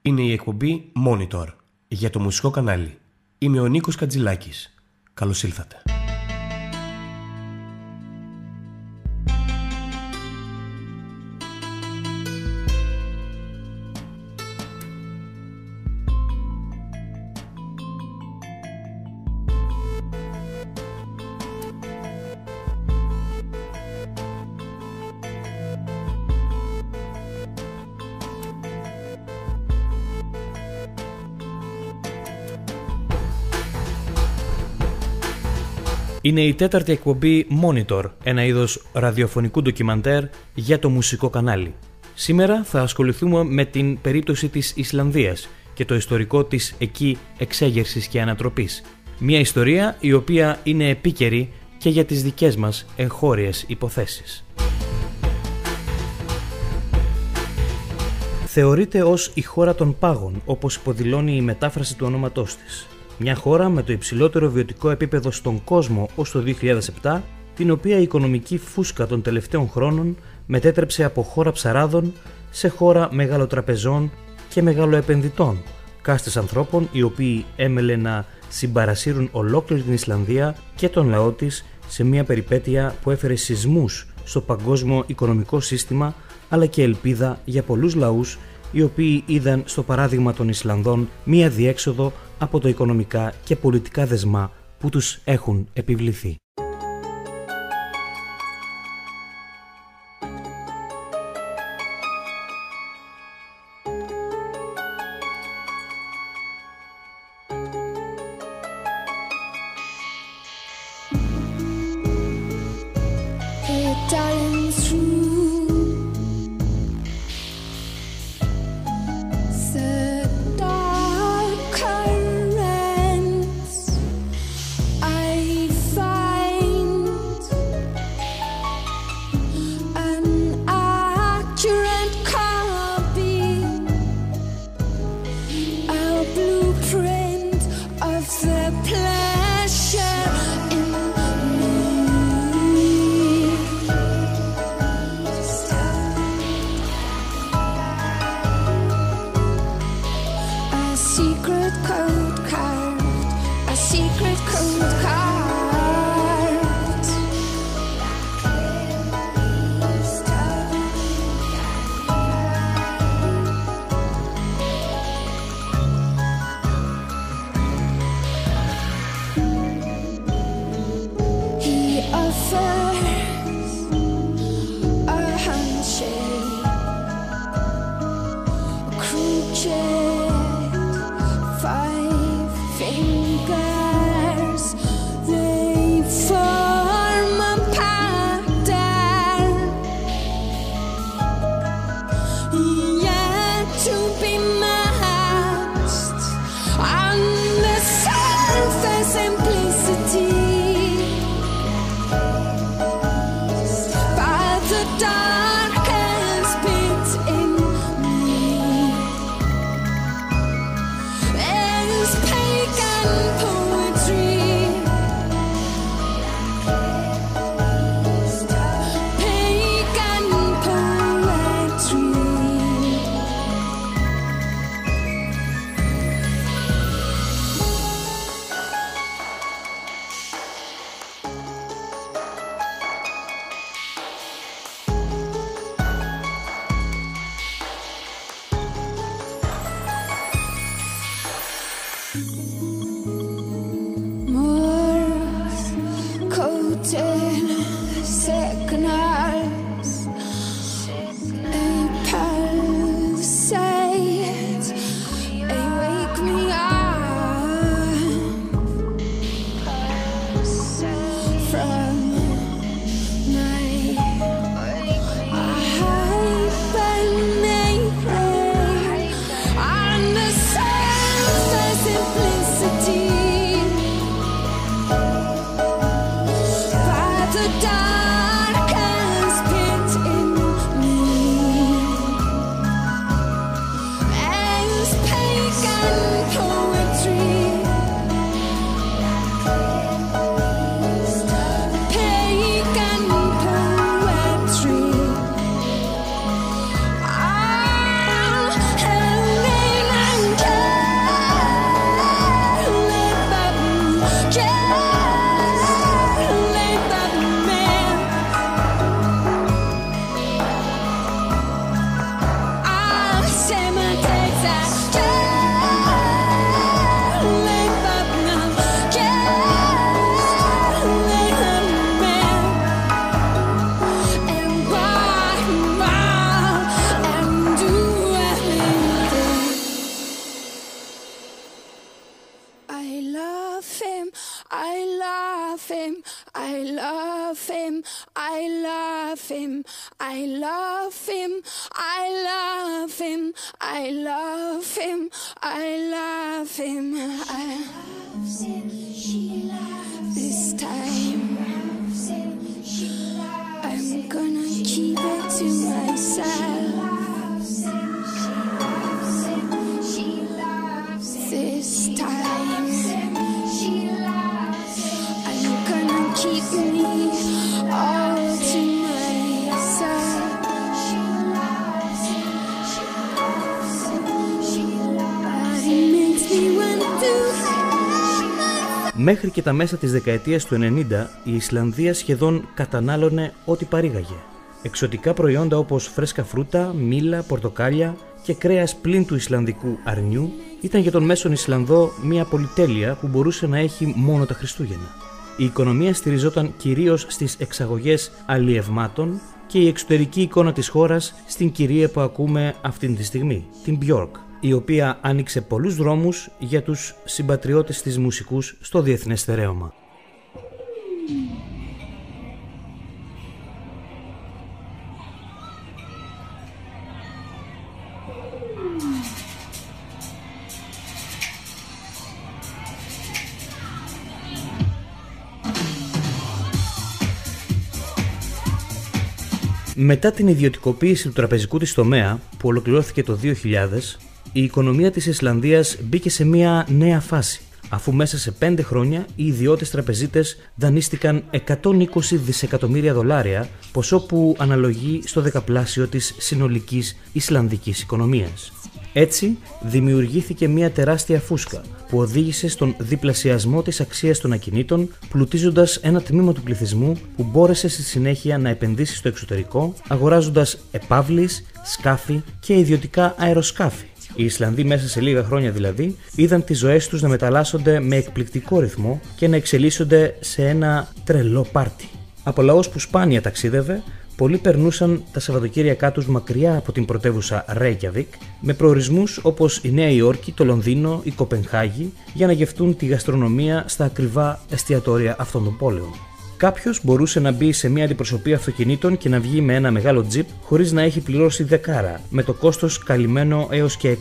Είναι η εκπομπή Monitor για το μουσικό κανάλι. Είμαι ο Νίκος Κατζηλάκης. Καλώς ήλθατε. Είναι η τέταρτη εκπομπή Monitor, ένα είδος ραδιοφωνικού ντοκιμαντέρ για το μουσικό κανάλι. Σήμερα θα ασχοληθούμε με την περίπτωση της Ισλανδίας και το ιστορικό της εκεί εξέγερσης και ανατροπής. Μια ιστορία η οποία είναι επίκαιρη και για τις δικές μας εγχώριες υποθέσεις. Θεωρείται ως η χώρα των πάγων, όπως υποδηλώνει η μετάφραση του ονόματός της. Μια χώρα με το υψηλότερο βιωτικό επίπεδο στον κόσμο ως το 2007, την οποία η οικονομική φούσκα των τελευταίων χρόνων μετέτρεψε από χώρα ψαράδων σε χώρα μεγαλοτραπεζών και μεγαλοεπενδυτών, κάστες ανθρώπων οι οποίοι έμελε να συμπαρασύρουν ολόκληρη την Ισλανδία και τον λαό της σε μια περιπέτεια που έφερε σεισμούς στο παγκόσμιο οικονομικό σύστημα, αλλά και ελπίδα για πολλούς λαούς οι οποίοι είδαν στο παράδειγμα των Ισλανδών μία διέξοδο από τα οικονομικά και πολιτικά δεσμά που τους έχουν επιβληθεί. Μέχρι και τα μέσα της δεκαετίας του 90, η Ισλανδία σχεδόν κατανάλωνε ό,τι παρήγαγε. Εξωτικά προϊόντα όπως φρέσκα φρούτα, μήλα, πορτοκάλια και κρέας πλην του Ισλανδικού αρνιού ήταν για τον μέσον Ισλανδό μια πολυτέλεια που μπορούσε να έχει μόνο τα Χριστούγεννα. Η οικονομία στηριζόταν κυρίως στις εξαγωγές αλλιευμάτων και η εξωτερική εικόνα της χώρας στην κυρία που ακούμε αυτήν τη στιγμή, την Björk, η οποία άνοιξε πολλούς δρόμους για τους συμπατριώτες της μουσικούς στο διεθνές στερέωμα. Μετά την ιδιωτικοποίηση του τραπεζικού της τομέα, που ολοκληρώθηκε το 2000, η οικονομία της Ισλανδίας μπήκε σε μια νέα φάση, αφού μέσα σε 5 χρόνια οι ιδιώτες τραπεζίτες δανείστηκαν 120 δισεκατομμύρια δολάρια, ποσό που αναλογεί στο δεκαπλάσιο της συνολικής Ισλανδικής οικονομίας. Έτσι, δημιουργήθηκε μια τεράστια φούσκα που οδήγησε στον διπλασιασμό της αξίας των ακινήτων, πλουτίζοντας ένα τμήμα του πληθυσμού που μπόρεσε στη συνέχεια να επενδύσει στο εξωτερικό, αγοράζοντας επαύλεις, σκάφη και ιδιωτικά αεροσκάφη. Οι Ισλανδοί μέσα σε λίγα χρόνια δηλαδή είδαν τις ζωές τους να μεταλλάσσονται με εκπληκτικό ρυθμό και να εξελίσσονται σε ένα τρελό πάρτι. Από λαός που σπάνια ταξίδευε, πολλοί περνούσαν τα Σαββατοκύριακά τους μακριά από την πρωτεύουσα Ρέικιαβικ, με προορισμούς όπως η Νέα Υόρκη, το Λονδίνο, η Κοπενχάγη, για να γευτούν τη γαστρονομία στα ακριβά εστιατόρια αυτών των πόλεων. Κάποιος μπορούσε να μπει σε μια αντιπροσωπεία αυτοκινήτων και να βγει με ένα μεγάλο τζιπ χωρίς να έχει πληρώσει δεκάρα, με το κόστος καλυμμένο έως και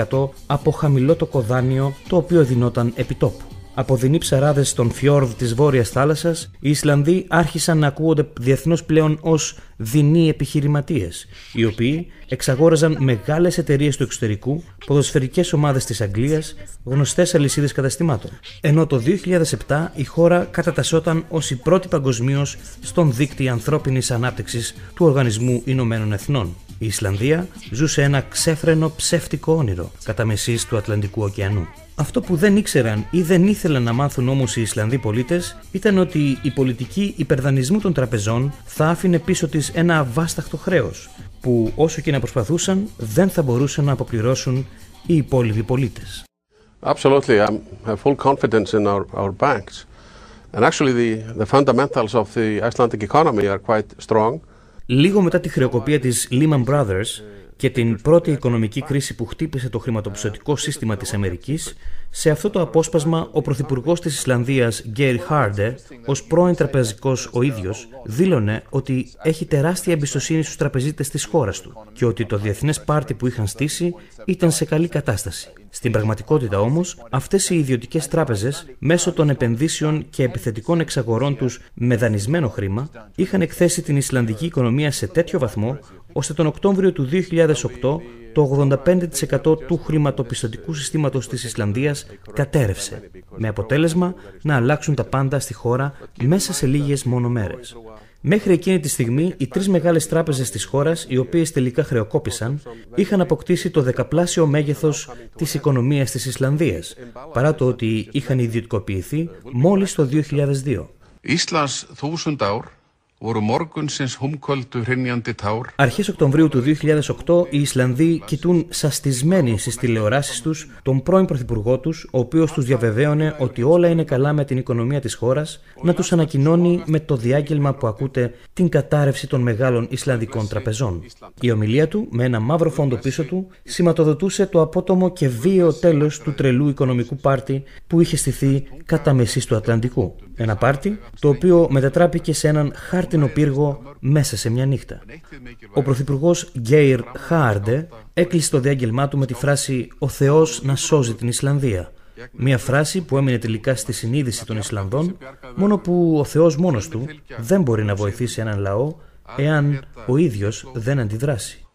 100% από χαμηλότοκο δάνειο το οποίο δινόταν επιτόπου. Από δεινοί ψαράδες των φιόρδ της Βόρειας Θάλασσας, οι Ισλανδοί άρχισαν να ακούγονται διεθνώς πλέον ως δεινοί επιχειρηματίες, οι οποίοι εξαγόραζαν μεγάλες εταιρείες του εξωτερικού, ποδοσφαιρικές ομάδες της Αγγλίας, γνωστές αλυσίδες καταστημάτων. Ενώ το 2007 η χώρα κατατασσόταν ως η πρώτη παγκοσμίως στον δείκτη ανθρώπινης ανάπτυξης του Οργανισμού Ηνωμένων Εθνών. Η Ισλανδία ζούσε ένα ξέφρενο ψεύτικο όνειρο κατά μεσής του Ατλαντικού ωκεανού. Αυτό που δεν ήξεραν ή δεν ήθελαν να μάθουν όμως οι Ισλανδοί πολίτες ήταν ότι η πολιτική υπερδανεισμού των τραπεζών θα άφηνε πίσω της ένα αβάσταχτο χρέος, που όσο και να προσπαθούσαν δεν θα μπορούσαν να αποπληρώσουν οι υπόλοιποι πολίτες. Absolutely, I have full confidence in our banks. And actually the fundamentals of the Icelandic economy are quite strong. Λίγο μετά τη χρεοκοπία της Lehman Brothers και την πρώτη οικονομική κρίση που χτύπησε το χρηματοπιστωτικό σύστημα της Αμερικής, σε αυτό το απόσπασμα ο πρωθυπουργός της Ισλανδίας Geir Haarde, ως πρώην τραπεζικός ο ίδιος, δήλωνε ότι έχει τεράστια εμπιστοσύνη στους τραπεζίτες της χώρας του και ότι το διεθνές πάρτι που είχαν στήσει ήταν σε καλή κατάσταση. Στην πραγματικότητα όμως, αυτές οι ιδιωτικές τράπεζες, μέσω των επενδύσεων και επιθετικών εξαγορών τους με δανεισμένο χρήμα, είχαν εκθέσει την Ισλανδική οικονομία σε τέτοιο βαθμό, ώστε τον Οκτώβριο του 2008 το 85% του χρηματοπιστωτικού συστήματος της Ισλανδίας κατέρρευσε, με αποτέλεσμα να αλλάξουν τα πάντα στη χώρα μέσα σε λίγες μόνο μέρες. Μέχρι εκείνη τη στιγμή, οι τρεις μεγάλες τράπεζες της χώρας, οι οποίες τελικά χρεοκόπησαν, είχαν αποκτήσει το δεκαπλάσιο μέγεθος της οικονομίας της Ισλανδίας, παρά το ότι είχαν ιδιωτικοποιηθεί μόλις το 2002. Íslands 1000 ár Αρχές Οκτωβρίου του 2008 οι Ισλανδοί κοιτούν σαστισμένοι στις τηλεοράσεις τους τον πρώην πρωθυπουργό τους, ο οποίος τους διαβεβαίωνε ότι όλα είναι καλά με την οικονομία της χώρας, να τους ανακοινώνει με το διάγγελμα που ακούτε την κατάρρευση των μεγάλων Ισλανδικών τραπεζών. Η ομιλία του, με ένα μαύρο φόντο πίσω του, σηματοδοτούσε το απότομο και βίαιο τέλος του τρελού οικονομικού πάρτι που είχε στηθεί κατά μεσής του Ατλαντικού. Ένα πάρτι το οποίο μετατράπηκε σε έναν χάρτινο πύργο μέσα σε μια νύχτα. Ο πρωθυπουργός Geir Haarde έκλεισε το διάγγελμά του με τη φράση «Ο Θεός να σώζει την Ισλανδία». Μια φράση που έμεινε τελικά στη συνείδηση των Ισλανδών, μόνο που ο Θεός μόνος του δεν μπορεί να βοηθήσει έναν λαό εάν ο ίδιος δεν αντιδράσει.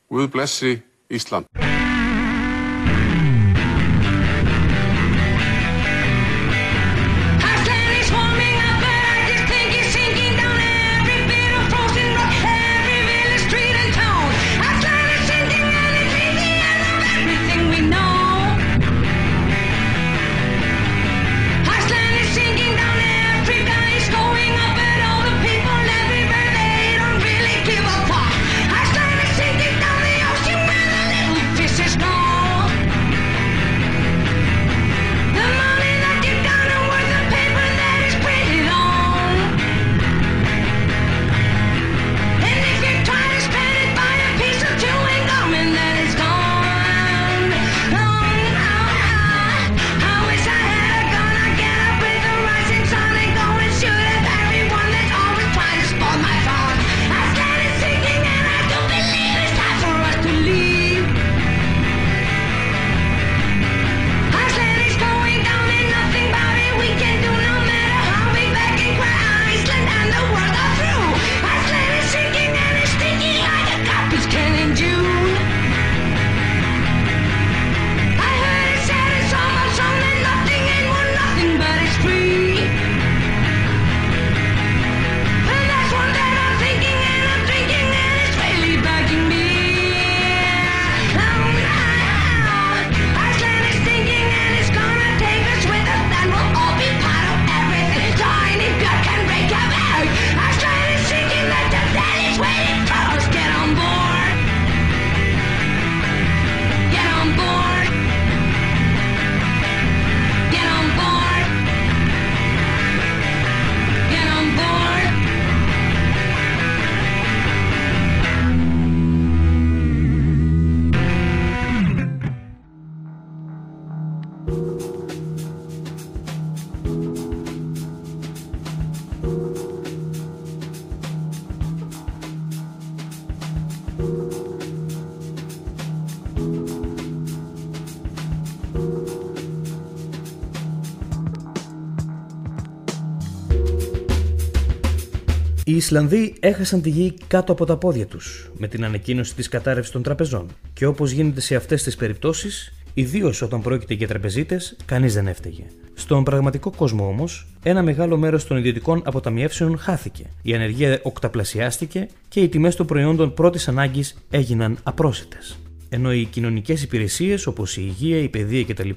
Οι Ισλανδοί έχασαν τη γη κάτω από τα πόδια τους με την ανακοίνωση της κατάρρευσης των τραπεζών. Και όπως γίνεται σε αυτές τις περιπτώσεις, ιδίως όταν πρόκειται για τραπεζίτες, κανείς δεν έφταιγε. Στον πραγματικό κόσμο όμως, ένα μεγάλο μέρος των ιδιωτικών αποταμιεύσεων χάθηκε. Η ανεργία οκταπλασιάστηκε και οι τιμές των προϊόντων πρώτης ανάγκης έγιναν απρόσιτες. Ενώ οι κοινωνικές υπηρεσίες όπως η υγεία, η παιδεία κτλ.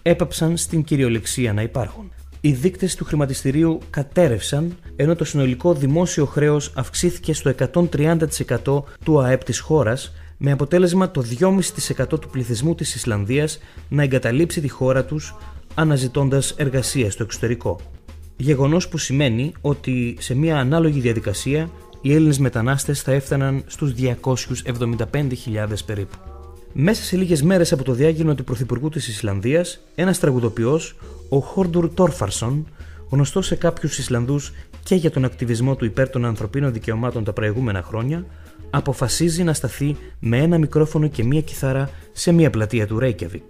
Έπαψαν στην κυριολεξία να υπάρχουν. Οι δείκτες του χρηματιστηρίου κατέρευσαν, ενώ το συνολικό δημόσιο χρέος αυξήθηκε στο 130% του ΑΕΠ της χώρας, με αποτέλεσμα το 2,5% του πληθυσμού της Ισλανδίας να εγκαταλείψει τη χώρα τους αναζητώντας εργασία στο εξωτερικό. Γεγονός που σημαίνει ότι σε μια ανάλογη διαδικασία οι Έλληνες μετανάστες θα έφταναν στους 275.000 περίπου. Μέσα σε λίγες μέρες από το διάγγελμα του Πρωθυπουργού της Ισλανδίας, ένας τραγουδοποιός, ο Hordur Torfarsson, γνωστός σε κάποιους Ισλανδούς και για τον ακτιβισμό του υπέρ των ανθρωπίνων δικαιωμάτων τα προηγούμενα χρόνια, αποφασίζει να σταθεί με ένα μικρόφωνο και μία κιθάρα σε μία πλατεία του Reykjavik.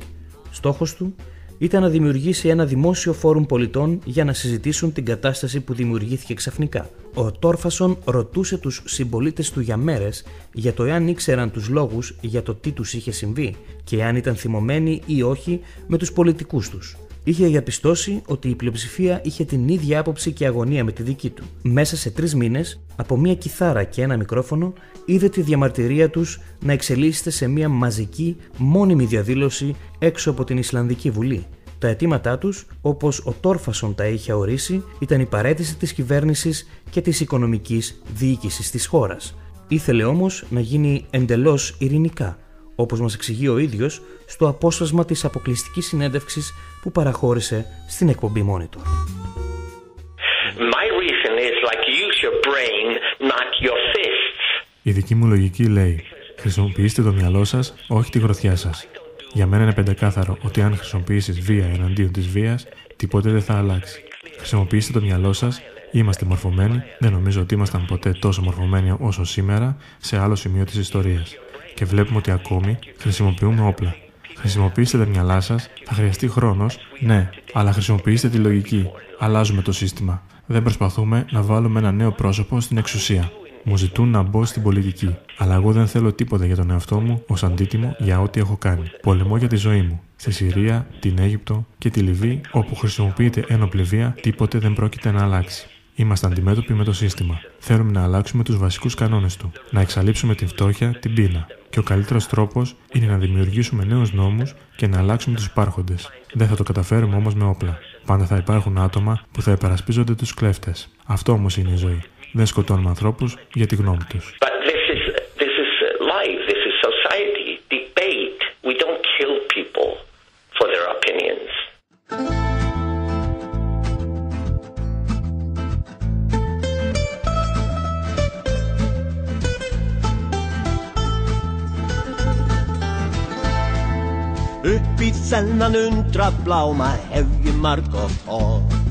Στόχος του ήταν να δημιουργήσει ένα δημόσιο φόρουμ πολιτών για να συζητήσουν την κατάσταση που δημιουργήθηκε ξαφνικά. Ο Torfarsson ρωτούσε τους συμπολίτες του για μέρες για το εάν ήξεραν τους λόγους για το τι τους είχε συμβεί και εάν ήταν θυμωμένοι ή όχι με τους πολιτικούς τους. Είχε διαπιστώσει ότι η πλειοψηφία είχε την ίδια άποψη και αγωνία με τη δική του. Μέσα σε 3 μήνες, από μία κιθάρα και ένα μικρόφωνο, είδε τη διαμαρτυρία τους να εξελίσσεται σε μία μαζική, μόνιμη διαδήλωση έξω από την Ισλανδική Βουλή. Τα αιτήματά τους, όπως ο Τόρφασον τα είχε ορίσει, ήταν η παραίτηση της κυβέρνησης και της οικονομικής διοίκησης της χώρας. Ήθελε όμως να γίνει εντελώς ειρηνικά, όπως μας εξηγεί ο ίδιος στο απόσπασμα της αποκλειστικής συνέντευξης που παραχώρησε στην εκπομπή Monitor. My reason is like use your brain, not your fists. Η δική μου λογική λέει: χρησιμοποιήστε το μυαλό σας, όχι τη γροθιά σας. Για μένα είναι πεντακάθαρο ότι αν χρησιμοποιήσεις βία εναντίον της βίας, τίποτε δεν θα αλλάξει. Χρησιμοποιήστε το μυαλό σας, είμαστε μορφωμένοι, δεν νομίζω ότι ήμασταν ποτέ τόσο μορφωμένοι όσο σήμερα σε άλλο σημείο της ιστορίας. Και βλέπουμε ότι ακόμη χρησιμοποιούμε όπλα. Χρησιμοποιήστε τα μυαλά σας, θα χρειαστεί χρόνος, ναι, αλλά χρησιμοποιήστε τη λογική. Αλλάζουμε το σύστημα. Δεν προσπαθούμε να βάλουμε ένα νέο πρόσωπο στην εξουσία. Μου ζητούν να μπω στην πολιτική, αλλά εγώ δεν θέλω τίποτα για τον εαυτό μου ως αντίτιμο για ό,τι έχω κάνει. Πολεμώ για τη ζωή μου. Στη Συρία, την Αίγυπτο και τη Λιβύη, όπου χρησιμοποιείται ένοπλη βία, τίποτε δεν πρόκειται να αλλάξει. Είμαστε αντιμέτωποι με το σύστημα. Θέλουμε να αλλάξουμε τους βασικούς κανόνες του. Να εξαλείψουμε την φτώχεια, την πείνα. Και ο καλύτερος τρόπος είναι να δημιουργήσουμε νέους νόμους και να αλλάξουμε τους υπάρχοντες. Δεν θα το καταφέρουμε όμως με όπλα. Πάντα θα υπάρχουν άτομα που θα υπερασπίζονται τους κλέφτες. Αυτό όμως είναι η ζωή. Δεν σκοτώνουμε ανθρώπους για τη γνώμη τους.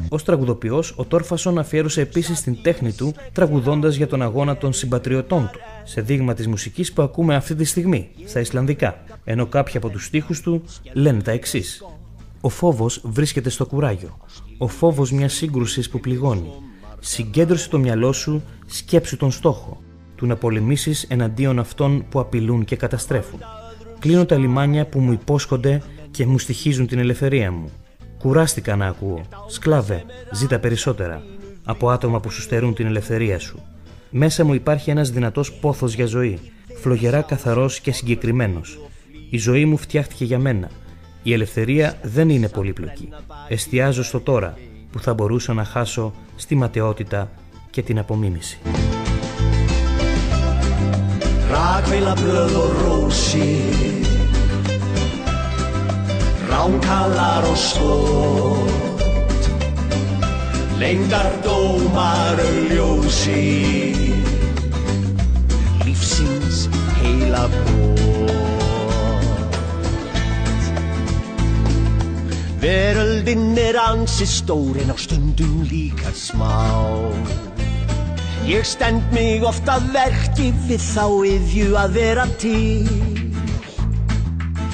Ως τραγουδοποιός, ο Τόρφασον αφιέρωσε επίσης την τέχνη του τραγουδώντας για τον αγώνα των συμπατριωτών του, σε δείγμα της μουσικής που ακούμε αυτή τη στιγμή, στα Ισλανδικά, ενώ κάποιοι από τους στίχους του λένε τα εξής. Ο φόβος βρίσκεται στο κουράγιο, ο φόβος μιας σύγκρουσης που πληγώνει. Συγκέντρωσε το μυαλό σου, σκέψου τον στόχο, του να πολεμήσεις εναντίον αυτών που απειλούν και καταστρέφουν. Κλείνω τα λιμάνια που μου υπόσχονται και μου στοιχίζουν την ελευθερία μου. Κουράστηκα να ακούω. Σκλάβε, ζήτα περισσότερα. Από άτομα που σου στερούν την ελευθερία σου. Μέσα μου υπάρχει ένας δυνατός πόθος για ζωή. Φλογερά καθαρός και συγκεκριμένος. Η ζωή μου φτιάχτηκε για μένα. Η ελευθερία δεν είναι πολύπλοκη. Εστιάζω στο τώρα, που θα μπορούσα να χάσω στη ματαιότητα και την απομίμηση. Ránkalar og skot Leyndardómar ljósi Lífsins heila brot Veröldin ansi stór en á stundum líka smá Ég stend mig oft að verki við þá iðju að vera til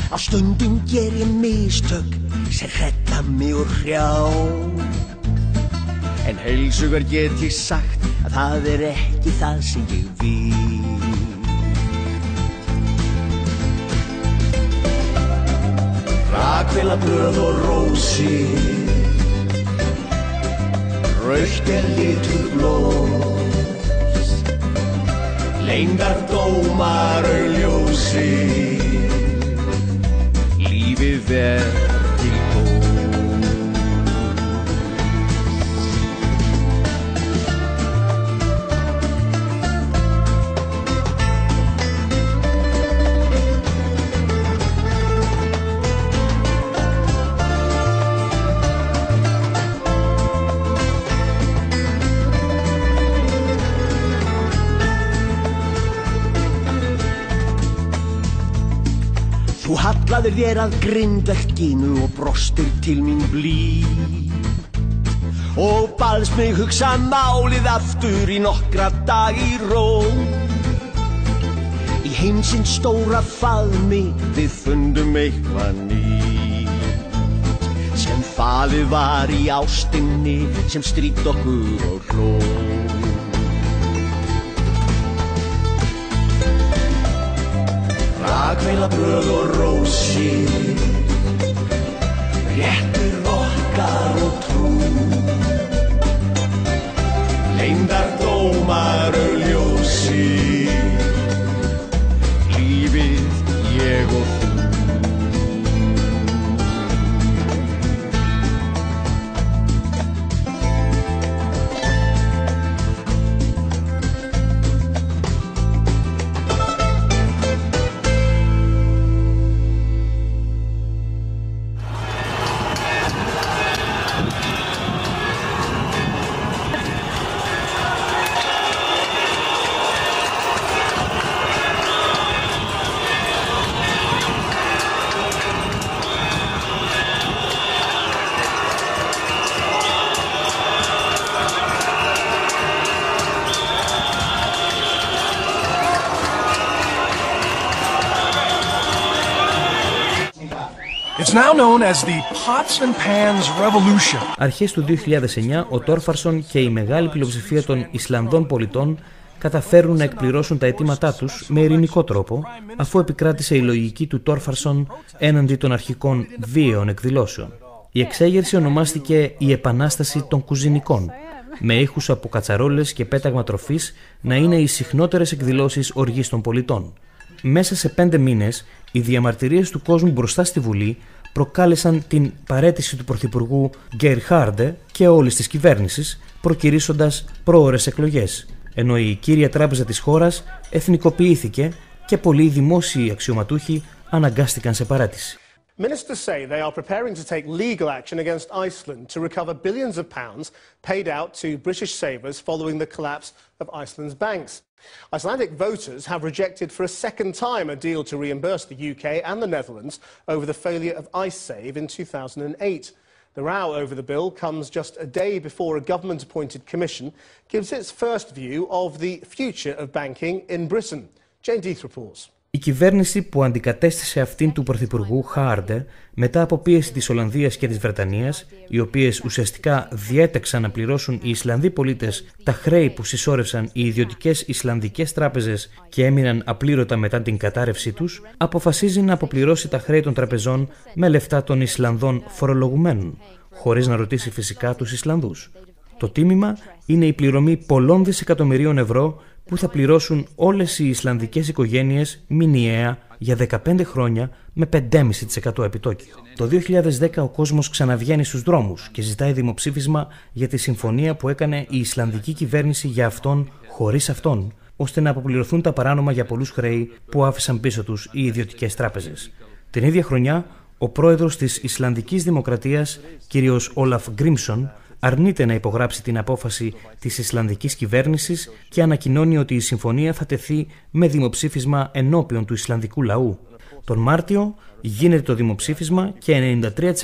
Á stundum ger ég mistök sem hrella mig úr hrjá En heilsugar get ég sagt að það ekki það sem ég vil Rakvélabröð og rósir Rautt litur blós Leyndardómar ljósir Lífið til góðs Þú hallaðir þér að grindverkinu og brostir til mín blíð Og baðst mig hugsa málið aftur í nokkra dag í ró Í heimsins stóra faðmi við fundum eitthvað nýtt Sem falið var í ástinni sem strítt okkur og hló Rakvélabröð og rósir Réttur okkar og trú Leyndardómar ljósir Lífið ég og þú It's now known as the Pots and Pans Revolution. Αρχές του 2009, ο Τόρφαρσον και η μεγάλη πλειοψηφία των Ισλανδών πολιτών καταφέρουν να εκπληρώσουν τα αιτήματά τους με ειρηνικό τρόπο, αφού επικράτησε η λογική του Τόρφαρσον έναντι των αρχικών βίαιων εκδηλώσεων. Η εξέγερση ονομάστηκε η Επανάσταση των Κουζινικών, με ήχους από κατσαρόλες και πέταγμα τροφής να είναι οι συχνότερες εκδηλώσεις οργής των πολιτών. Μέσα σε 5 μήνες, οι διαμαρτυρίες του κόσμου μπροστά στη Βουλή προκάλεσαν την παραίτηση του Πρωθυπουργού Γκέρχαρντε και όλης της κυβέρνησης, προκυρήσοντας πρόωρες εκλογές, ενώ η κύρια τράπεζα της χώρας εθνικοποιήθηκε και πολλοί δημόσιοι αξιωματούχοι αναγκάστηκαν σε παράτηση. Ministers say they are preparing to take legal action against Iceland to recover billions of pounds paid out to British savers following the collapse of Iceland's banks. Icelandic voters have rejected for a second time a deal to reimburse the UK and the Netherlands over the failure of IceSave in 2008. The row over the bill comes just a day before a government-appointed commission gives its first view of the future of banking in Britain. Jane Death reports. Η κυβέρνηση που αντικατέστησε αυτήν του Πρωθυπουργού Χάρντε μετά από πίεση της Ολλανδίας και της Βρετανίας, οι οποίες ουσιαστικά διέταξαν να πληρώσουν οι Ισλανδοί πολίτες τα χρέη που συσσόρευσαν οι ιδιωτικές Ισλανδικές τράπεζες και έμειναν απλήρωτα μετά την κατάρρευσή τους, αποφασίζει να αποπληρώσει τα χρέη των τραπεζών με λεφτά των Ισλανδών φορολογουμένων, χωρίς να ρωτήσει φυσικά τους Ισλανδούς. Το τίμημα είναι η πληρωμή πολλών δισεκατομμυρίων ευρώ που θα πληρώσουν όλες οι Ισλανδικές οικογένειες μηνιαία για 15 χρόνια με 5,5% επιτόκιο. Το 2010 ο κόσμος ξαναβγαίνει στους δρόμους και ζητάει δημοψήφισμα για τη συμφωνία που έκανε η Ισλανδική κυβέρνηση για αυτόν χωρίς αυτόν, ώστε να αποπληρωθούν τα παράνομα για πολλούς χρέη που άφησαν πίσω τους οι ιδιωτικές τράπεζες. Την ίδια χρονιά, ο πρόεδρος της Ισλανδικής Δημοκρατίας, κ. Όλαφ Γκρίμσον, αρνείται να υπογράψει την απόφαση της Ισλανδικής κυβέρνησης και ανακοινώνει ότι η συμφωνία θα τεθεί με δημοψήφισμα ενώπιον του Ισλανδικού λαού. Τον Μάρτιο γίνεται το δημοψήφισμα και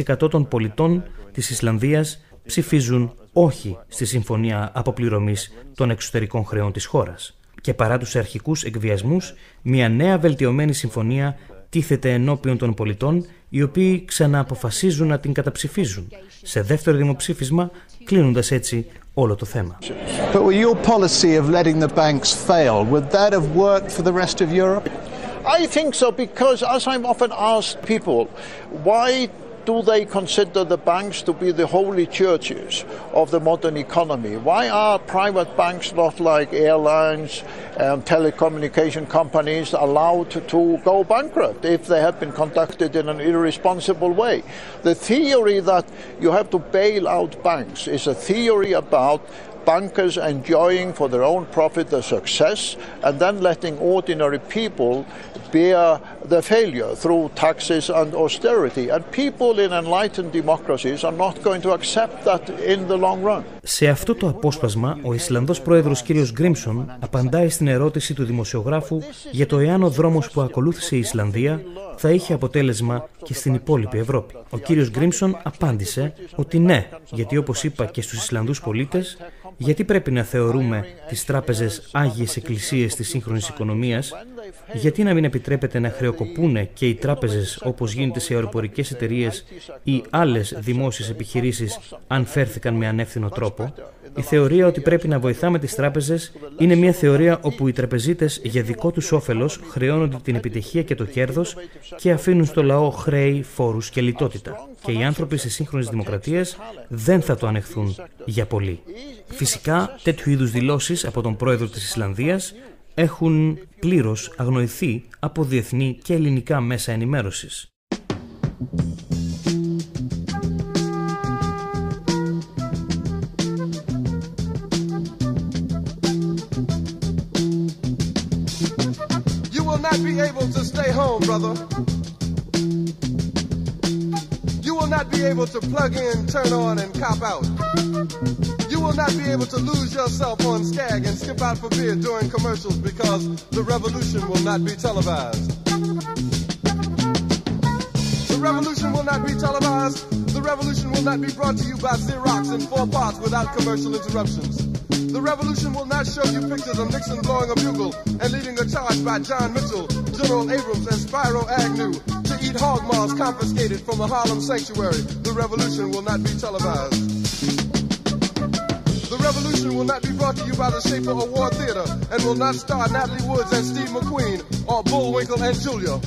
93% των πολιτών της Ισλανδίας ψηφίζουν όχι στη συμφωνία αποπληρωμής των εξωτερικών χρεών της χώρας. Και παρά τους αρχικούς εκβιασμούς, μια νέα βελτιωμένη συμφωνία τίθεται ενώπιον των πολιτών, οι οποίοι ξανααποφασίζουν να την καταψηφίζουν σε δεύτερο δημοψήφισμα, κλείνοντας έτσι όλο το θέμα. But with your policy of letting the banks fail, would that have worked for the rest of Europe? I think so, because as I'm often asked people, why do they consider the banks to be the holy churches of the modern economy? Why are private banks, not like airlines and telecommunication companies, allowed to go bankrupt if they have been conducted in an irresponsible way? The theory that you have to bail out banks is a theory about bankers enjoying for their own profit the success and then letting ordinary people bear the failure through taxes and austerity. And people in enlightened democracies are not going to accept that in the long run. Σε αυτό το απόσπασμα, ο Ισλανδός πρόεδρος κ. Γκρίμσον απαντάει στην ερώτηση του δημοσιογράφου για το εάν ο δρόμος που ακολούθησε η Ισλανδία θα είχε αποτέλεσμα και στην υπόλοιπη Ευρώπη. Ο κ. Γκρίμσον απάντησε ότι ναι, γιατί όπως είπα και στους Ισλανδούς πολίτες, γιατί πρέπει να θεωρούμε τις τράπεζες άγιες εκκλησίες της σύγχρονης οικονομίας, γιατί να μην επιτρέπεται να χρεοκοπούνε και οι τράπεζες όπως γίνεται σε αεροπορικές εταιρείες ή άλλες δημόσιες επιχειρήσεις αν φέρθηκαν με ανεύθυνο τρόπο. Η θεωρία ότι πρέπει να βοηθάμε τις τράπεζες είναι μια θεωρία όπου οι τραπεζίτες για δικό τους όφελος χρεώνονται την επιτυχία και το κέρδος και αφήνουν στο λαό χρέη, φόρους και λιτότητα. Και οι άνθρωποι στις σύγχρονες δημοκρατίες δεν θα το ανεχθούν για πολύ. Φυσικά, τέτοιου είδους δηλώσεις από τον πρόεδρο της Ισλανδίας έχουν πλήρως αγνοηθεί από διεθνή και ελληνικά μέσα ενημέρωσης. Be able to stay home, brother. You will not be able to plug in, turn on, and cop out. You will not be able to lose yourself on Skag and skip out for beer during commercials because the revolution will not be televised. The revolution will not be televised. The revolution will not be brought to you by Xerox in 4 parts without commercial interruptions. The revolution will not show you pictures of Nixon blowing a bugle and leading a charge by John Mitchell, General Abrams, and Spyro Agnew to eat hog maws confiscated from a Harlem sanctuary. The revolution will not be televised. The revolution will not be brought to you by the Schaefer Award Theater and will not star Natalie Woods and Steve McQueen or Bullwinkle and Julia.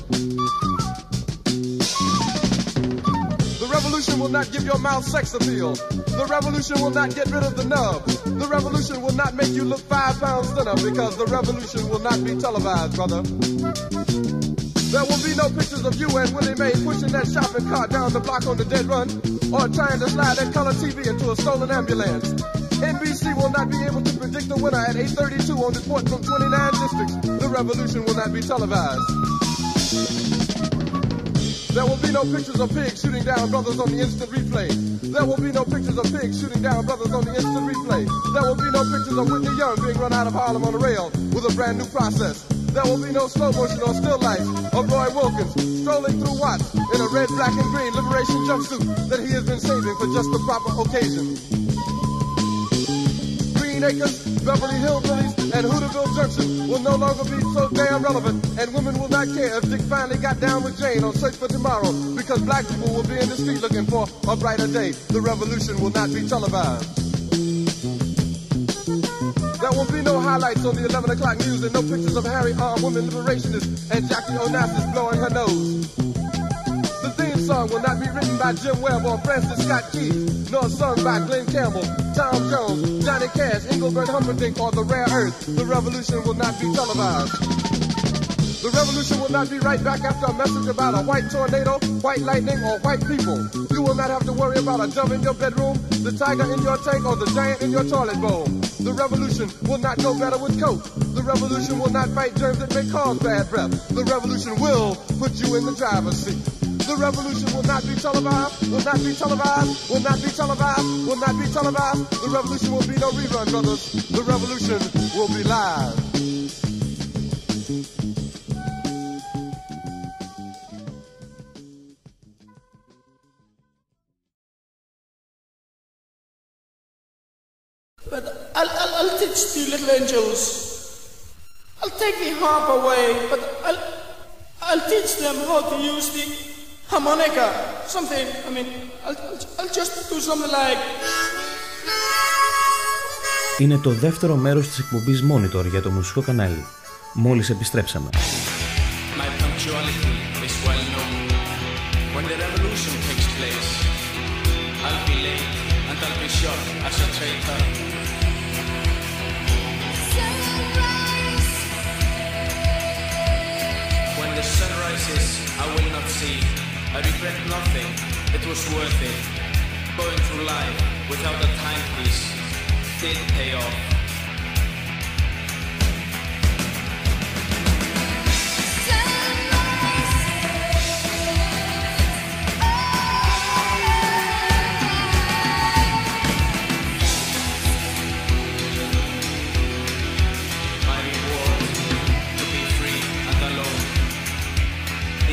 The revolution will not give your mouth sex appeal. The revolution will not get rid of the nub. The revolution will not make you look 5 pounds thinner because the revolution will not be televised, brother. There will be no pictures of you and Willie Mae pushing that shopping cart down the block on the dead run or trying to slide that color TV into a stolen ambulance. NBC will not be able to predict the winner at 8:32 on report from 29 districts. The revolution will not be televised. There will be no pictures of pigs shooting down brothers on the instant replay. There will be no pictures of pigs shooting down brothers on the instant replay. There will be no pictures of Whitney Young being run out of Harlem on a rail with a brand new process. There will be no slow motion or still life of Roy Wilkins strolling through Watts in a red, black, and green liberation jumpsuit that he has been saving for just the proper occasion. Green Acres, Beverly Hillbillies, and Hooterville Junction will no longer be so damn relevant, and women will not care if Dick finally got down with Jane on Search for Tomorrow, because black people will be in the street looking for a brighter day. The revolution will not be televised. There will be no highlights on the 11 o'clock news and no pictures of Harry armed women liberationists and Jackie Onassis blowing her nose. The theme song will not be written by Jim Webb or Francis Scott Key, nor sung by Glenn Campbell, Tom Jones, Johnny Cash, Engelbert Humperdinck, or The Rare Earth. The revolution will not be televised. The revolution will not be right back after a message about a white tornado, white lightning, or white people. You will not have to worry about a dove in your bedroom, the tiger in your tank, or the giant in your toilet bowl. The revolution will not go better with coke. The revolution will not fight germs that may cause bad breath. The revolution will put you in the driver's seat. The revolution will not be televised, will not be televised, will not be televised, will not be televised. The revolution will be no rerun, brothers. The revolution will be live. But I'll teach the little angels. I'll take the harp away, but I'll teach them how to use the harmonica. Something, I'll just do something like... Είναι το δεύτερο μέρος της εκπομπής Monitor για το μουσικό κανάλι. Μόλις επιστρέψαμε. My punctuality is well known. When the revolution takes place, I'll be late and I'll be shot as a traitor. When the sun rises, I will not see. I regret nothing. It was worth it. Going through life without a timepiece did pay off.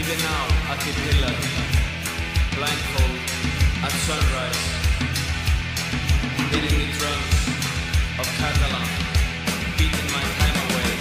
Even now, at the pillar, blindfold, at sunrise, hitting the drums of Catalan, beating my time away.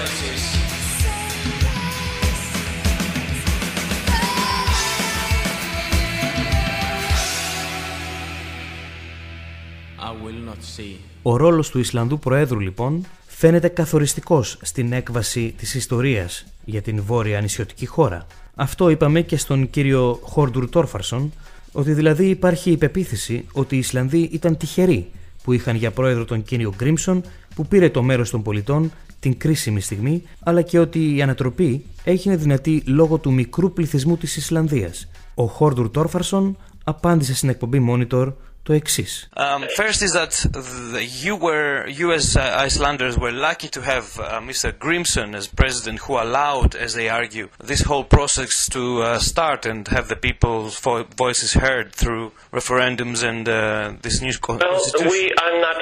rises. I will not see. Ο ρόλος του Ισλανδού Προέδρου, λοιπόν, φαίνεται καθοριστικός στην έκβαση της ιστορίας για την βόρεια νησιωτική χώρα. Αυτό είπαμε και στον κύριο Χόρντουρ Τόρφαρσον, ότι δηλαδή υπάρχει η πεποίθηση ότι οι Ισλανδοί ήταν τυχεροί που είχαν για πρόεδρο τον κύριο Γκρίμσον, που πήρε το μέρος των πολιτών την κρίσιμη στιγμή, αλλά και ότι η ανατροπή έγινε δυνατή λόγω του μικρού πληθυσμού της Ισλανδίας. Ο Χόρντουρ Τόρφαρσον απάντησε στην εκπομπή Monitor το εξής. First is that you as Icelanders were lucky to have Mr. Grimson as president, who allowed, as they argue, this whole process to start and have the people's voices heard through referendums and this new constitution. We are not.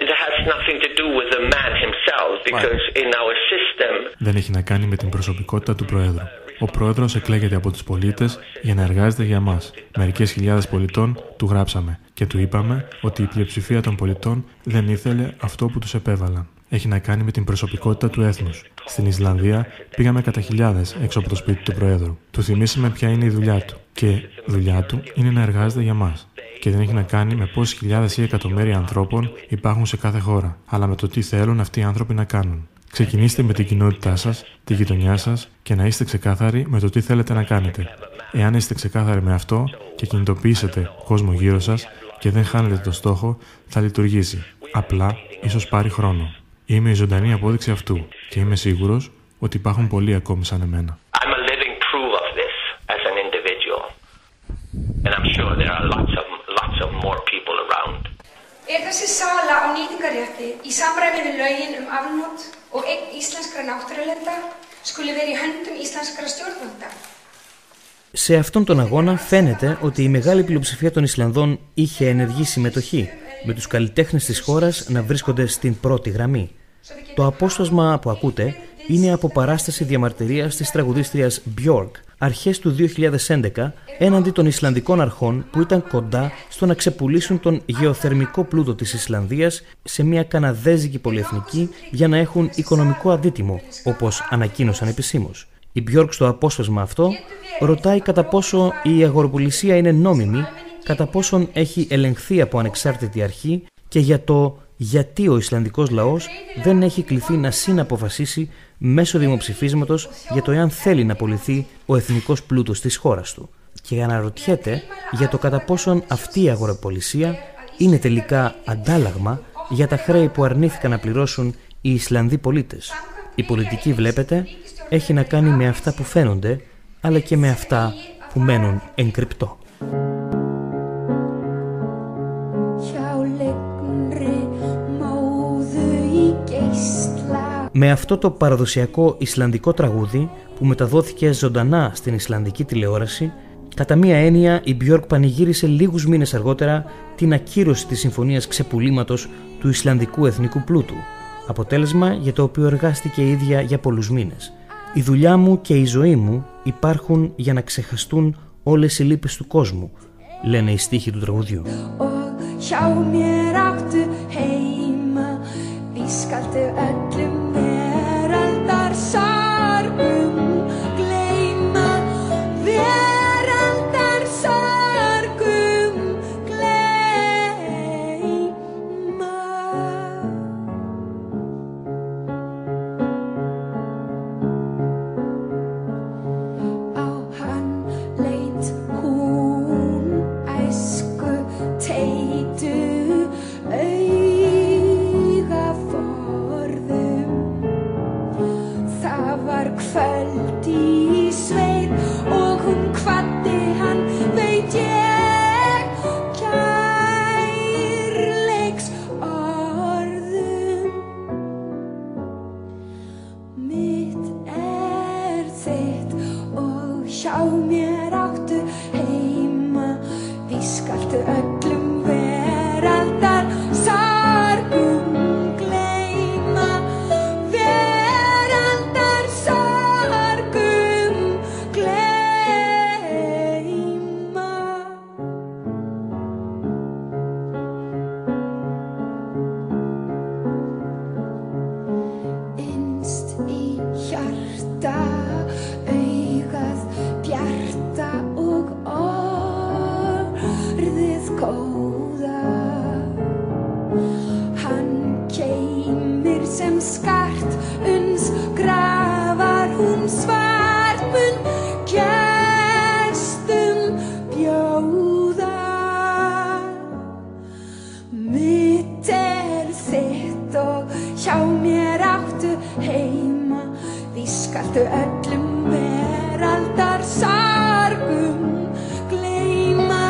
It has nothing to do with the man himself, because in our system. Δεν έχει να κάνει με την προσωπικότητα του Προέδρου. Ο Πρόεδρος εκλέγεται από τους πολίτες για να εργάζεται για μας. Μερικές χιλιάδες πολιτών του γράψαμε και του είπαμε ότι η πλειοψηφία των πολιτών δεν ήθελε αυτό που τους επέβαλαν. Έχει να κάνει με την προσωπικότητα του έθνους. Στην Ισλανδία πήγαμε κατά χιλιάδες έξω από το σπίτι του Προέδρου. Του θυμήσαμε ποια είναι η δουλειά του. Και η δουλειά του είναι να εργάζεται για μας. Και δεν έχει να κάνει με πόσες χιλιάδες ή εκατομμύρια ανθρώπων υπάρχουν σε κάθε χώρα, αλλά με το τι θέλουν αυτοί οι άνθρωποι να κάνουν. Ξεκινήστε με την κοινότητά σας, τη γειτονιά σας και να είστε ξεκάθαροι με το τι θέλετε να κάνετε. Εάν είστε ξεκάθαροι με αυτό και κινητοποιήσετε κόσμο γύρω σας και δεν χάνετε το στόχο, θα λειτουργήσει. Απλά, ίσως πάρει χρόνο. Είμαι η ζωντανή απόδειξη αυτού και είμαι σίγουρος ότι υπάρχουν πολλοί ακόμη σαν εμένα. I'm a living proof of this as an individual. And I'm sure there are lots of more people around. Þessi sala á nýtingarrétti í samræmi við lögin afnot og eign íslenskra náttúruauðlinda skuli vera í höndum íslenskra stjórnvalda. Σε αυτόν τον αγώνα φαίνεται ότι η μεγάλη πλειοψηφία των Ισλανδών είχε ενεργή συμμετοχή, με τους καλλιτέχνες της χώρας να βρίσκονται στην πρώτη γραμμή. Το απόσπασμα που ακούτε είναι από παράσταση διαμαρτυρίας της τραγουδίστριας Björk αρχές του 2011 έναντι των Ισλανδικών αρχών που ήταν κοντά στο να ξεπουλήσουν τον γεωθερμικό πλούτο της Ισλανδίας σε μια καναδέζικη πολυεθνική για να έχουν οικονομικό αντίτιμο, όπως ανακοίνωσαν επισήμως. Η Björk στο απόσπασμα αυτό ρωτάει κατά πόσο η αγοροπολισία είναι νόμιμη, κατά πόσον έχει ελεγχθεί από ανεξάρτητη αρχή και για το γιατί ο Ισλανδικός λαός δεν έχει κληθεί να συναποφασίσει μέσω δημοψηφίσματος για το εάν θέλει να απολυθεί ο εθνικός πλούτος της χώρας του. Και αναρωτιέται για το κατά πόσον αυτή η αγοροπολισία είναι τελικά αντάλλαγμα για τα χρέη που αρνήθηκαν να πληρώσουν οι Ισλανδοί πολίτες. Η πολιτική, βλέπετε, έχει να κάνει με αυτά που φαίνονται, αλλά και με αυτά που μένουν εν κρυπτό. Με αυτό το παραδοσιακό Ισλανδικό τραγούδι που μεταδόθηκε ζωντανά στην Ισλανδική τηλεόραση, κατά μία έννοια η Björk πανηγύρισε λίγους μήνες αργότερα την ακύρωση της συμφωνίας ξεπουλήματος του Ισλανδικού εθνικού πλούτου, αποτέλεσμα για το οποίο εργάστηκε η ίδια για πολλούς μήνες. «Η δουλειά μου και η ζωή μου υπάρχουν για να ξεχαστούν όλες οι λύπες του κόσμου», λένε οι στίχοι του τραγουδιού. hjarta, augað bjarta og orðið góða. Hann keimir sem skart uns grafar hún svart mun gestum bjóða. Mitt þitt og hjá mér áttu heima, því skaltu öllum veraldar sorgum gleyma,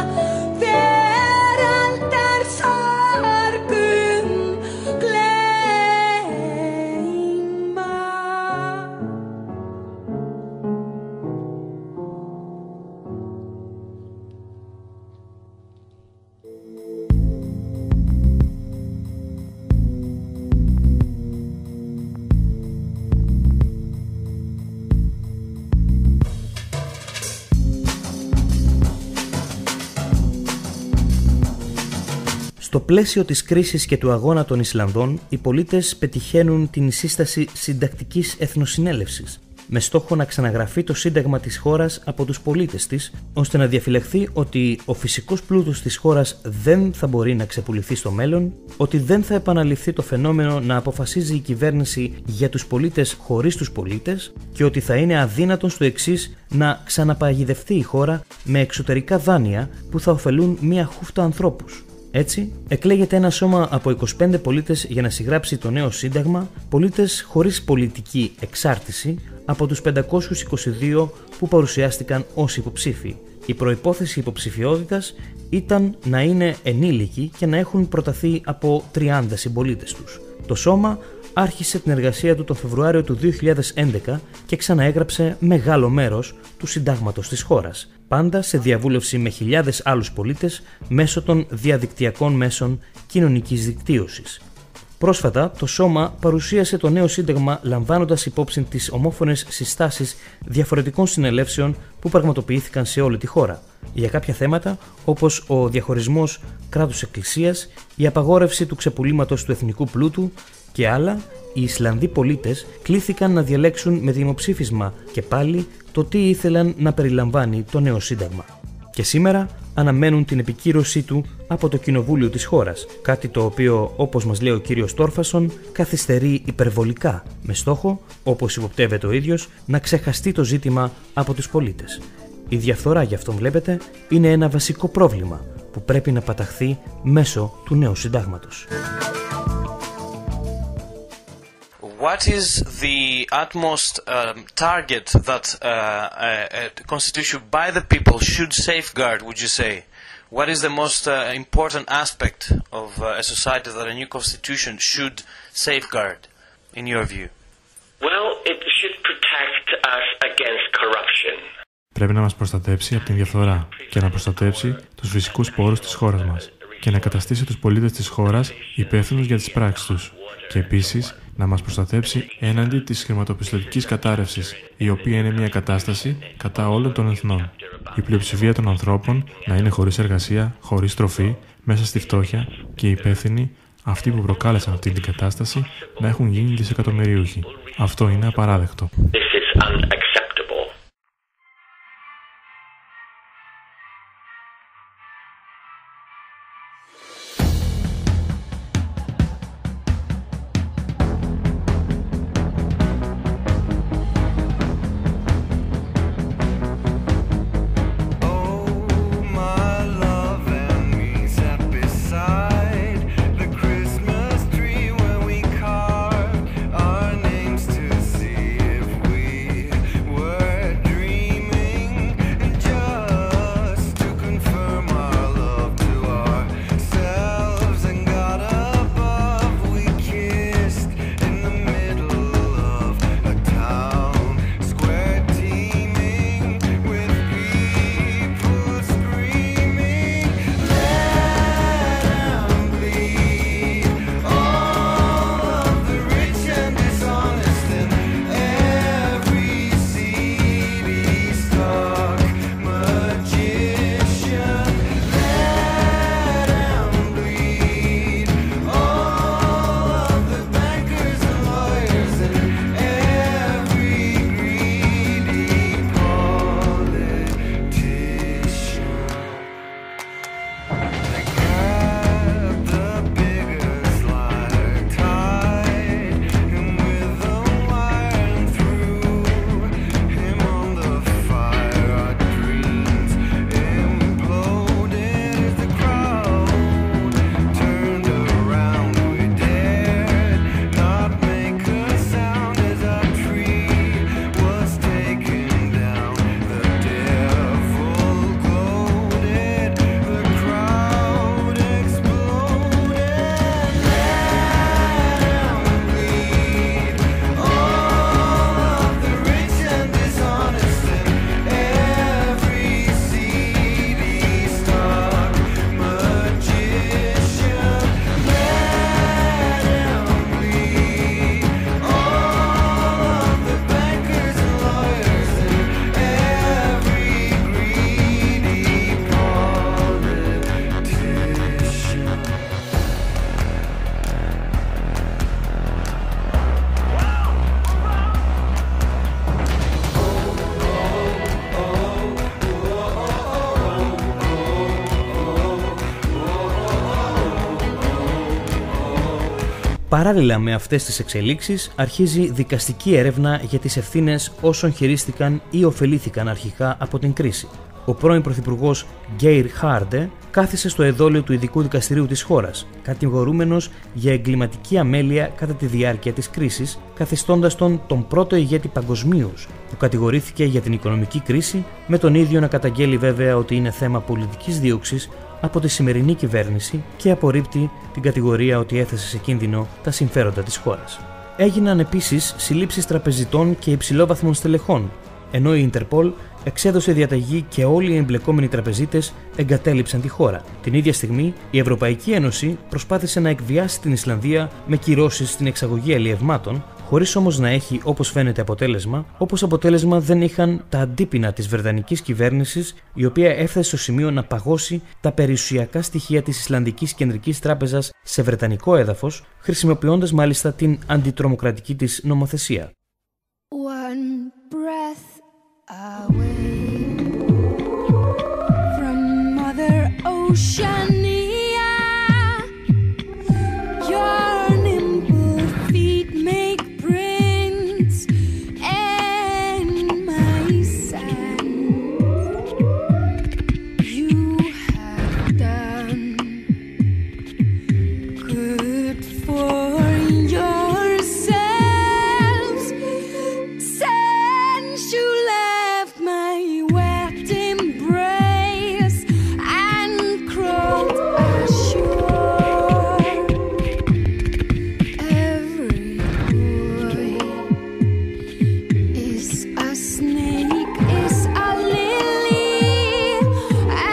veraldar sorgum gleyma. Στο πλαίσιο της κρίσης και του αγώνα των Ισλανδών, οι πολίτες πετυχαίνουν την σύσταση συντακτικής εθνοσυνέλευσης, με στόχο να ξαναγραφεί το σύνταγμα της χώρας από τους πολίτες της, ώστε να διαφυλαχθεί ότι ο φυσικός πλούτος της χώρας δεν θα μπορεί να ξεπουληθεί στο μέλλον, ότι δεν θα επαναληφθεί το φαινόμενο να αποφασίζει η κυβέρνηση για τους πολίτες χωρίς τους πολίτες και ότι θα είναι αδύνατον στο εξής να ξαναπαγιδευτεί η χώρα με εξωτερικά δάνεια που θα ωφελούν μία χούφτα ανθρώπους. Έτσι, εκλέγεται ένα σώμα από 25 πολίτες για να συγγράψει το νέο σύνταγμα, πολίτες χωρίς πολιτική εξάρτηση από τους 522 που παρουσιάστηκαν ως υποψήφοι. Η προϋπόθεση υποψηφιότητας ήταν να είναι ενήλικοι και να έχουν προταθεί από 30 συμπολίτες τους. Το σώμα άρχισε την εργασία του τον Φεβρουάριο του 2011 και ξαναέγραψε μεγάλο μέρος του συντάγματος της χώρας, πάντα σε διαβούλευση με χιλιάδες άλλους πολίτες μέσω των διαδικτυακών μέσων κοινωνικής δικτύωσης. Πρόσφατα, το σώμα παρουσίασε το νέο σύνταγμα λαμβάνοντας υπόψη τις ομόφωνες συστάσεις διαφορετικών συνελεύσεων που πραγματοποιήθηκαν σε όλη τη χώρα, για κάποια θέματα όπως ο διαχωρισμός κράτους-εκκλησίας, η απαγόρευση του ξεπουλήματος του εθνικού πλούτου και άλλα. Οι Ισλανδοί πολίτες κλήθηκαν να διαλέξουν με δημοψήφισμα και πάλι το τι ήθελαν να περιλαμβάνει το νέο σύνταγμα. Και σήμερα αναμένουν την επικύρωσή του από το κοινοβούλιο της χώρας, κάτι το οποίο, όπως μας λέει ο κύριος Τόρφασον, καθυστερεί υπερβολικά, με στόχο, όπως υποπτεύεται ο ίδιος, να ξεχαστεί το ζήτημα από τους πολίτες. Η διαφθορά, γι' αυτό βλέπετε, είναι ένα βασικό πρόβλημα που πρέπει να παταχθεί μέσω του νέου συντάγματος. What is the utmost target that a constitution by the people should safeguard, would you say? What is the most important aspect of a society that a new constitution should safeguard, in your view? Well, it should protect us against corruption. Πρέπει να μας προστατέψει από την διαφθορά και να προστατέψει τους φυσικούς πόρους της χώρας μας και να καταστήσει τους πολίτες της χώρας υπεύθυνους για τις πράξεις τους και επίσης να μας προστατέψει έναντι της χρηματοπιστωτικής κατάρρευσης, η οποία είναι μια κατάσταση κατά όλων των εθνών. Η πλειοψηφία των ανθρώπων να είναι χωρίς εργασία, χωρίς τροφή, μέσα στη φτώχεια και οι υπεύθυνοι, αυτοί που προκάλεσαν αυτή την κατάσταση, να έχουν γίνει δισεκατομμυριούχοι. Αυτό είναι απαράδεκτο. Παράλληλα με αυτές τις εξελίξεις, αρχίζει δικαστική έρευνα για τις ευθύνες όσων χειρίστηκαν ή ωφελήθηκαν αρχικά από την κρίση. Ο πρώην πρωθυπουργός Γκέιρ Χάρντε κάθισε στο εδόλιο του ειδικού δικαστηρίου της χώρας, κατηγορούμενος για εγκληματική αμέλεια κατά τη διάρκεια της κρίσης, καθιστώντας τον πρώτο ηγέτη παγκοσμίως που κατηγορήθηκε για την οικονομική κρίση, με τον ίδιο να καταγγέλει βέβαια ότι είναι θέμα πολιτικής δίωξης από τη σημερινή κυβέρνηση και απορρίπτει την κατηγορία ότι έθεσε σε κίνδυνο τα συμφέροντα της χώρας. Έγιναν επίσης συλλήψεις τραπεζιτών και υψηλόβαθμων στελεχών, ενώ η Ιντερπολ εξέδωσε διαταγή και όλοι οι εμπλεκόμενοι τραπεζίτες εγκατέλειψαν τη χώρα. Την ίδια στιγμή, η Ευρωπαϊκή Ένωση προσπάθησε να εκβιάσει την Ισλανδία με κυρώσεις στην εξαγωγή αλλιευμάτων, χωρίς όμως να έχει, όπως φαίνεται, αποτέλεσμα. Όπως αποτέλεσμα δεν είχαν τα αντίπεινα της βρετανικής κυβέρνησης, η οποία έφτασε στο σημείο να παγώσει τα περιουσιακά στοιχεία της Ισλανδικής Κεντρικής Τράπεζας σε βρετανικό έδαφος, χρησιμοποιώντας μάλιστα την αντιτρομοκρατική της νομοθεσία. One breath away from Mother Oceania, your nimble feet make prints in my sand. You have done good for yourselves since you left my wet embrace and crawled ashore. Every boy is a snake, is a lily.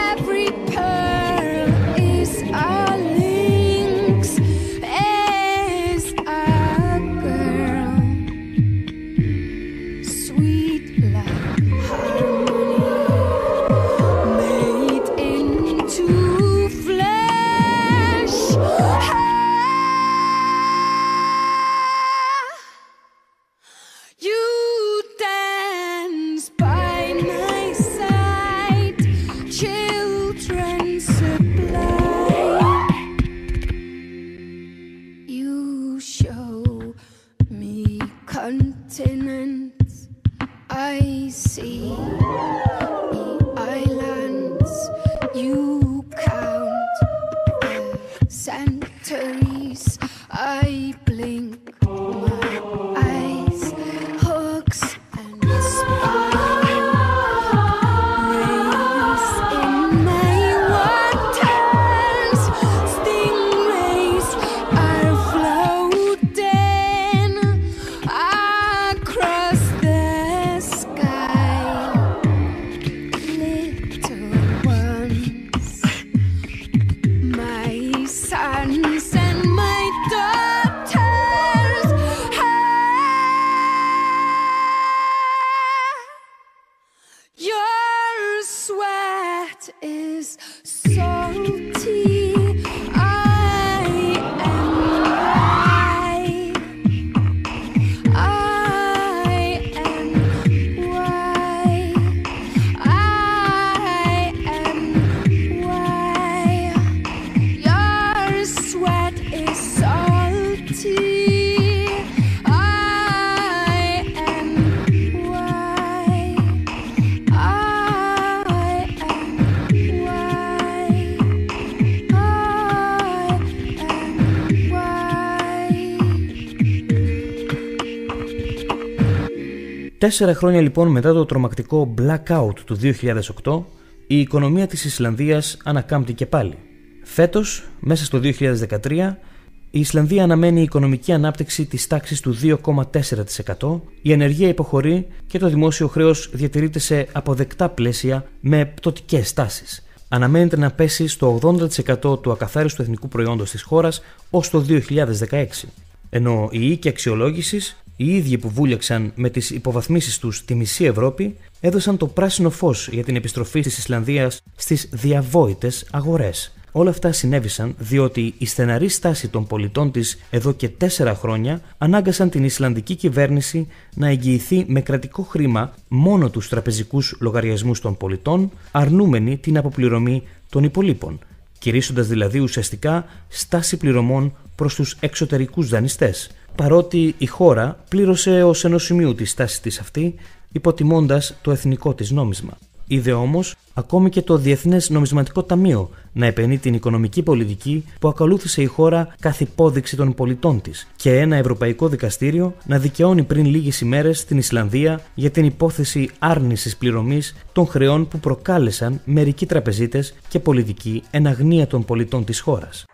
Every pearl is a lynx, is a girl. Sweet like harmony, made into flesh. You dance by my side, children sublime. You show me continents, I see the islands. You count the centuries, I blink my eyes, hooks and spines in my waters. Stingrays are floating across the sky. Little ones, my sons and my daughters. Your sweat is salty. I am white. I am white. I am white. Your sweat is salty. I am white. I am white. Τέσσερα χρόνια λοιπόν μετά το τρομακτικό blackout του 2008, η οικονομία της Ισλανδίας ανακάμπτει και πάλι. Φέτος, μέσα στο 2013, η Ισλανδία αναμένει οικονομική ανάπτυξη της τάξης του 2,4%, η ανεργία υποχωρεί και το δημόσιο χρέος διατηρείται σε αποδεκτά πλαίσια με πτωτικές τάσεις. Αναμένεται να πέσει στο 80% του ακαθάριστου εθνικού προϊόντος της χώρας ως το 2016. Ενώ οι οίκοι αξιολόγησης, οι ίδιοι που βούλιαξαν με τις υποβαθμίσεις τους τη μισή Ευρώπη, έδωσαν το πράσινο φως για την επιστροφή της Ισλανδίας στις διαβόητες αγορές. Όλα αυτά συνέβησαν διότι η στεναρή στάση των πολιτών της εδώ και 4 χρόνια ανάγκασαν την Ισλανδική κυβέρνηση να εγγυηθεί με κρατικό χρήμα μόνο τους τραπεζικούς λογαριασμούς των πολιτών, αρνούμενη την αποπληρωμή των υπολείπων, κηρύσσοντας δηλαδή ουσιαστικά στάση πληρωμών προς τους εξωτερικούς δανειστές, παρότι η χώρα πλήρωσε ως ενός σημείου τη στάση της αυτή, υποτιμώντας το εθνικό της νόμισμα. Είδε όμως ακόμη και το Διεθνές Νομισματικό Ταμείο να επενεί την οικονομική πολιτική που ακολούθησε η χώρα καθ' υπόδειξη των πολιτών της και ένα Ευρωπαϊκό Δικαστήριο να δικαιώνει πριν λίγες ημέρες την Ισλανδία για την υπόθεση άρνησης πληρωμής των χρεών που προκάλεσαν μερικοί τραπεζίτες και πολιτικοί εν αγνία των πολιτών της χώρας.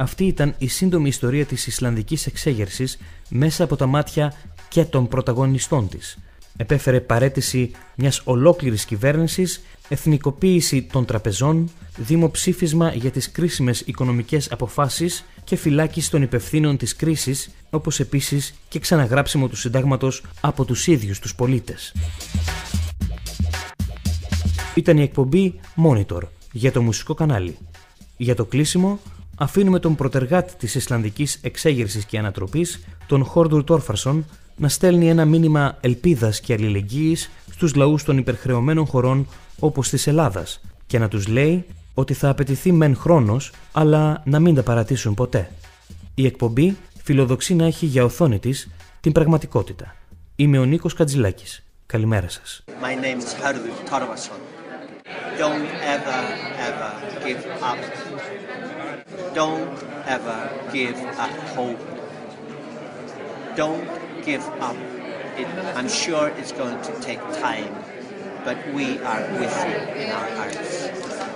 Αυτή ήταν η σύντομη ιστορία της Ισλανδικής εξέγερσης μέσα από τα μάτια και των πρωταγωνιστών της. Επέφερε παραίτηση μιας ολόκληρης κυβέρνησης, εθνικοποίηση των τραπεζών, δημοψήφισμα για τις κρίσιμες οικονομικές αποφάσεις και φυλάκιση των υπευθύνων της κρίσης, όπως επίσης και ξαναγράψιμο του συντάγματος από τους ίδιους τους πολίτες. Ήταν η εκπομπή Monitor για το μουσικό κανάλι. Για το κλείσιμο αφήνουμε τον προτεργάτη της Ισλανδικής εξέγερσης και ανατροπής, τον Χόρντουρ Τόρφαρσον, να στέλνει ένα μήνυμα ελπίδας και αλληλεγγύης στους λαούς των υπερχρεωμένων χωρών όπως της Ελλάδας και να τους λέει ότι θα απαιτηθεί μεν χρόνος, αλλά να μην τα παρατήσουν ποτέ. Η εκπομπή φιλοδοξεί να έχει για οθόνη της την πραγματικότητα. Είμαι ο Νίκος Κατζηλάκης. Καλημέρα σας. My name is Hörður Torfason. Don't ever give up. Don't ever give up hope. Don't give up. I'm sure it's going to take time, but we are with you in our hearts.